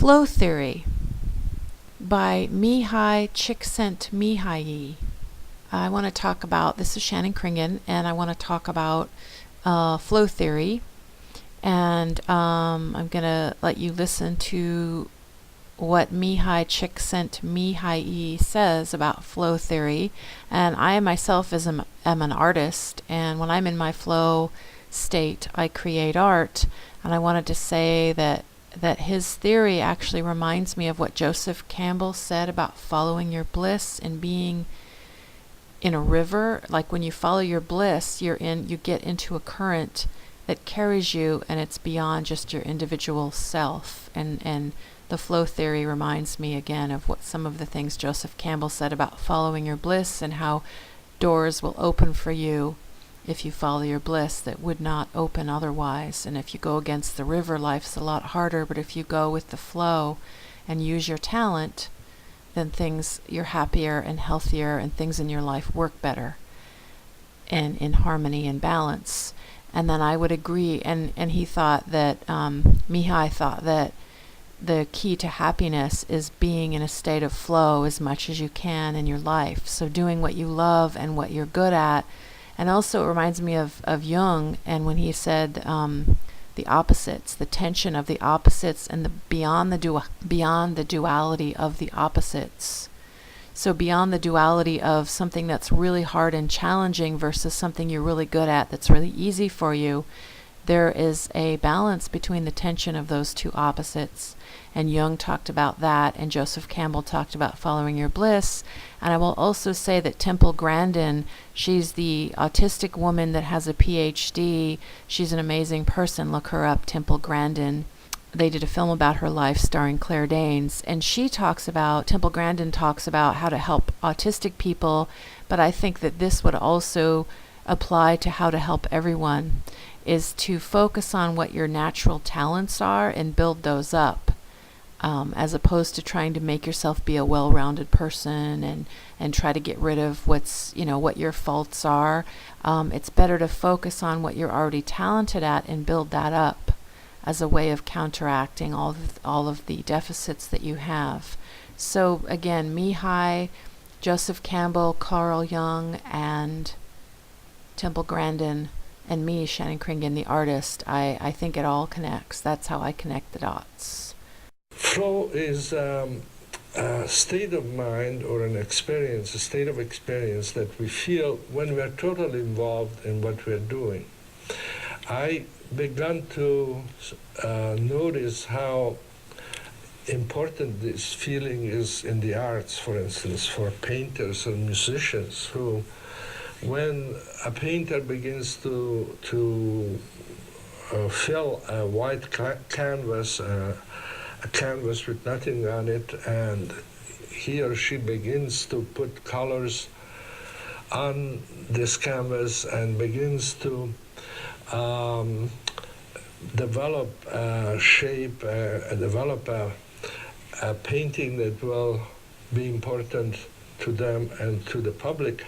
Flow Theory by Mihály Csíkszentmihályi. I want to talk about, this is Shannon Kringen, and I want to talk about flow theory. And I'm going to let you listen to what Mihály Csíkszentmihályi says about flow theory. And I myself am an artist, and when I'm in my flow state, I create art. And I wanted to say that his theory actually reminds me of what Joseph Campbell said about following your bliss and being in a river. Like when you follow your bliss, you get into a current that carries you, and it's beyond just your individual self. And the flow theory reminds me again of what some of the things Joseph Campbell said about following your bliss, and how doors will open for you if you follow your bliss that would not open otherwise. And if you go against the river, life's a lot harder. But if you go with the flow and use your talent, then you're happier and healthier, and things in your life work better and in harmony and balance. And then I would agree, and he thought that, Mihaly thought that the key to happiness is being in a state of flow as much as you can in your life. So doing what you love and what you're good at. And also it reminds me of Jung, and when he said the opposites, the tension of the opposites, and the beyond the duality of the opposites. So beyond the duality of something that's really hard and challenging versus something you're really good at that's really easy for you, there is a balance between the tension of those two opposites. And Jung talked about that, and Joseph Campbell talked about following your bliss. And I will also say that Grandin, she's the autistic woman that has a PhD. She's an amazing person. Look her up, Grandin. They did a film about her life starring Claire Danes, and Grandin talks about how to help autistic people, but I think that this would also apply to how to help everyone, is to focus on what your natural talents are and build those up, as opposed to trying to make yourself be a well-rounded person and try to get rid of what your faults are. It's better to focus on what you're already talented at and build that up as a way of counteracting all of the deficits that you have. So again, Mihaly, Joseph Campbell, Carl Jung, and Grandin, and me, Shannon Kringen, the artist, I think it all connects. That's how I connect the dots. Flow is a state of mind or a state of experience that we feel when we are totally involved in what we are doing. I began to notice how important this feeling is in the arts, for instance, for painters or musicians, who, when a painter begins to fill a white canvas, a canvas with nothing on it, and he or she begins to put colors on this canvas and begins to develop a shape, develop a painting that will be important to them and to the public.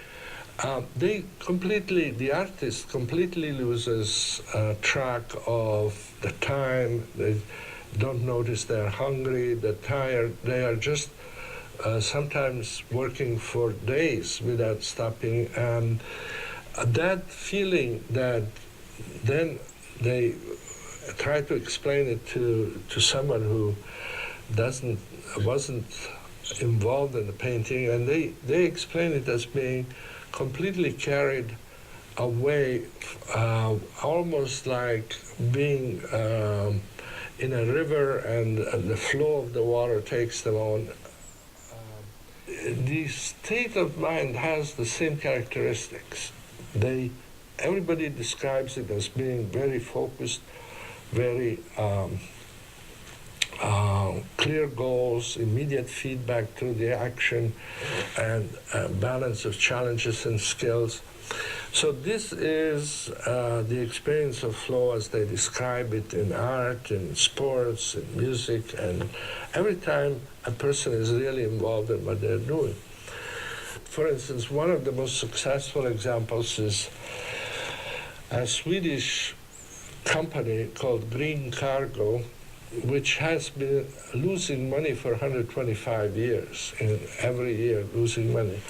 The artist completely loses track of the time. They don't notice they're hungry, they're tired. They are just sometimes working for days without stopping. And that feeling that then they try to explain it to someone who wasn't involved in the painting, and they explain it as being completely carried away, almost like being in a river and the flow of the water takes them on. The state of mind has the same characteristics. Everybody describes it as being very focused, very clear goals, immediate feedback to the action, and balance of challenges and skills. So this is the experience of flow as they describe it in art, in sports, in music, and every time a person is really involved in what they're doing. For instance, one of the most successful examples is a Swedish company called Green Cargo which has been losing money for 125 years, and every year losing money.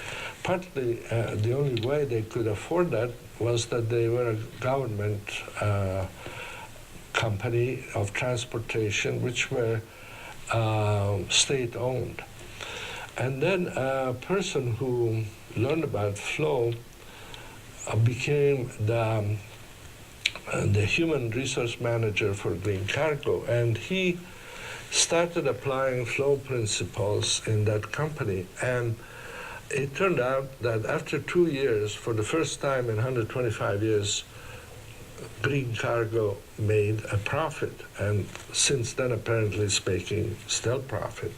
Partly, the only way they could afford that was that they were a government company of transportation, which were state-owned. And then a person who learned about flow became the human resource manager for Green Cargo, and he started applying flow principles in that company. And it turned out that after 2 years, for the first time in 125 years, Green Cargo made a profit, and since then, apparently speaking, still profit.